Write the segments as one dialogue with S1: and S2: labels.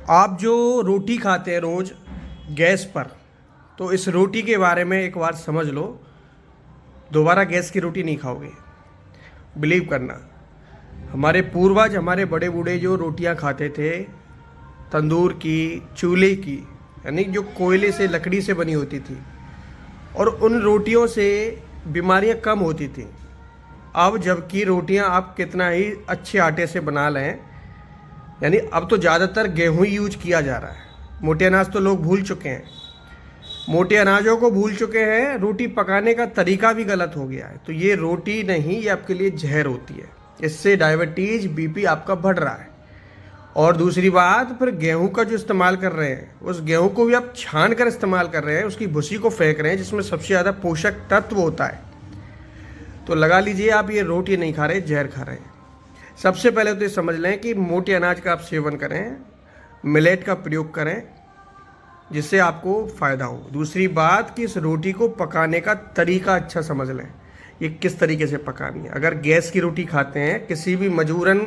S1: आप जो रोटी खाते हैं रोज़ गैस पर, तो इस रोटी के बारे में एक बार समझ लो, दोबारा गैस की रोटी नहीं खाओगे। बिलीव करना, हमारे पूर्वज, हमारे बड़े बूढ़े जो रोटियां खाते थे तंदूर की, चूल्हे की, यानी जो कोयले से, लकड़ी से बनी होती थी, और उन रोटियों से बीमारियां कम होती थी। अब जबकि रोटियां आप कितना ही अच्छे आटे से बना लें, यानी अब तो ज़्यादातर गेहूं ही यूज किया जा रहा है। मोटे अनाज तो लोग भूल चुके हैं, मोटे अनाजों को भूल चुके हैं। रोटी पकाने का तरीका भी गलत हो गया है। तो ये रोटी नहीं, ये आपके लिए जहर होती है। इससे डायबिटीज़, बीपी आपका बढ़ रहा है। और दूसरी बात, फिर गेहूं का जो इस्तेमाल कर रहे हैं, उस गेहूं को भी आप छान कर इस्तेमाल कर रहे हैं, उसकी भूसी को फेंक रहे हैं जिसमें सबसे ज़्यादा पोषक तत्व होता है। तो लगा लीजिए आप ये रोटी नहीं खा रहे, जहर खा रहे हैं। सबसे पहले तो ये समझ लें कि मोटे अनाज का आप सेवन करें, मिलेट का प्रयोग करें, जिससे आपको फ़ायदा हो। दूसरी बात कि इस रोटी को पकाने का तरीका अच्छा समझ लें, ये किस तरीके से पकानी है। अगर गैस की रोटी खाते हैं, किसी भी मजबूरन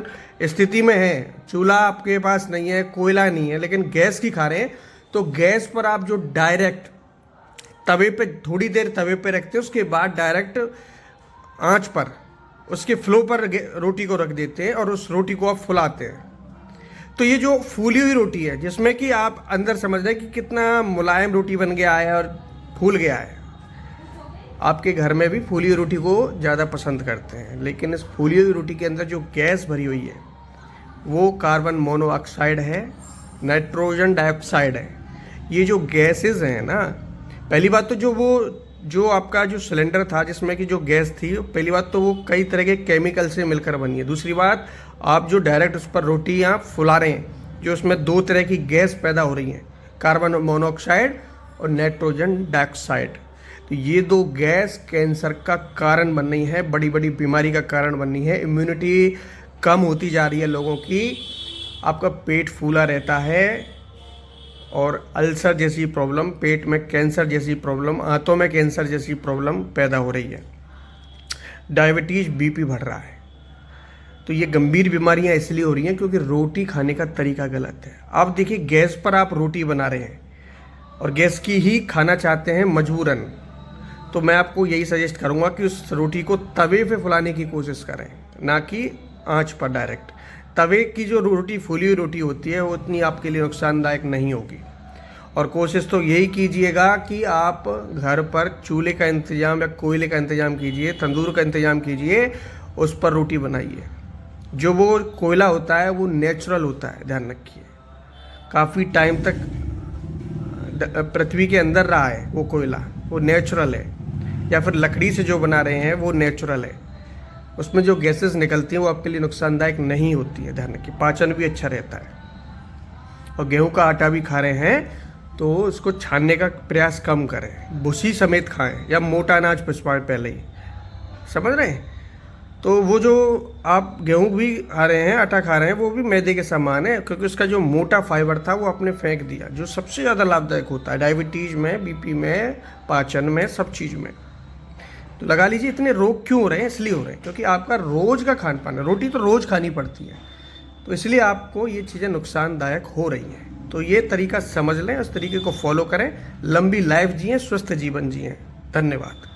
S1: स्थिति में है, चूल्हा आपके पास नहीं है, कोयला नहीं है, लेकिन गैस की खा रहे हैं, तो गैस पर आप जो डायरेक्ट तवे पे, थोड़ी देर तवे पे रखते हैं, उसके बाद डायरेक्ट आंच पर, उसके फ्लो पर रोटी को रख देते हैं और उस रोटी को आप फुलाते हैं। तो ये जो फूली हुई रोटी है, जिसमें कि आप अंदर समझ रहे हैं कि कितना मुलायम रोटी बन गया है और फूल गया है। आपके घर में भी फूली हुई रोटी को ज़्यादा पसंद करते हैं, लेकिन इस फूली हुई रोटी के अंदर जो गैस भरी हुई है वो कार्बन मोनोऑक्साइड है, नाइट्रोजन डाइऑक्साइड है। ये जो गैसेस हैं ना, पहली बात तो जो आपका जो सिलेंडर था जिसमें कि जो गैस थी, पहली बात तो वो कई तरह के केमिकल से मिलकर बनी है। दूसरी बात, आप जो डायरेक्ट उस पर रोटी यहाँ फुला रहे हैं, जो उसमें दो तरह की गैस पैदा हो रही हैं, कार्बन मोनोऑक्साइड और नाइट्रोजन डाइऑक्साइड। तो ये दो गैस कैंसर का कारण बन रही है, बड़ी बड़ी बीमारी का कारण बन रही है। इम्यूनिटी कम होती जा रही है लोगों की, आपका पेट फूला रहता है, और अल्सर जैसी प्रॉब्लम, पेट में कैंसर जैसी प्रॉब्लम, आंतों में कैंसर जैसी प्रॉब्लम पैदा हो रही है। डायबिटीज़, बीपी बढ़ रहा है। तो ये गंभीर बीमारियां इसलिए हो रही हैं क्योंकि रोटी खाने का तरीका गलत है। आप देखिए, गैस पर आप रोटी बना रहे हैं और गैस की ही खाना चाहते हैं मजबूरन, तो मैं आपको यही सजेस्ट करूंगा कि उस रोटी को तवे पे फुलाने की कोशिश करें, ना कि आंच पर डायरेक्ट। तवे की जो रोटी, फूली हुई रोटी होती है, वो उतनी आपके लिए नुकसानदायक नहीं होगी। और कोशिश तो यही कीजिएगा कि आप घर पर चूल्हे का इंतज़ाम या कोयले का इंतज़ाम कीजिए, तंदूर का इंतज़ाम कीजिए, उस पर रोटी बनाइए। जो वो कोयला होता है वो नेचुरल होता है, ध्यान रखिए। काफ़ी टाइम तक पृथ्वी के अंदर रहा है वो कोयला, वो नेचुरल है। या फिर लकड़ी से जो बना रहे हैं वो नेचुरल है। उसमें जो गैसेस निकलती हैं वो आपके लिए नुकसानदायक नहीं होती है, ध्यान रखिए। पाचन भी अच्छा रहता है। और गेहूं का आटा भी खा रहे हैं तो उसको छानने का प्रयास कम करें, भूसी समेत खाएं, या मोटा अनाज पिसवाएं पहले ही, समझ रहे हैं। तो वो जो आप गेहूं भी खा रहे हैं, आटा खा रहे हैं, वो भी मैदे के समान है, क्योंकि उसका जो मोटा फाइबर था वो आपने फेंक दिया, जो सबसे ज़्यादा लाभदायक होता है डायबिटीज़ में, बीपी में, पाचन में, सब चीज़ में। तो लगा लीजिए, इतने रोग क्यों हो रहे हैं? इसलिए हो रहे हैं क्योंकि आपका रोज़ का खान पान है। रोटी तो रोज़ खानी पड़ती है, तो इसलिए आपको ये चीज़ें नुकसानदायक हो रही हैं। तो ये तरीका समझ लें, उस तरीके को फॉलो करें, लंबी लाइफ जिएं, स्वस्थ जीवन जिएं। धन्यवाद।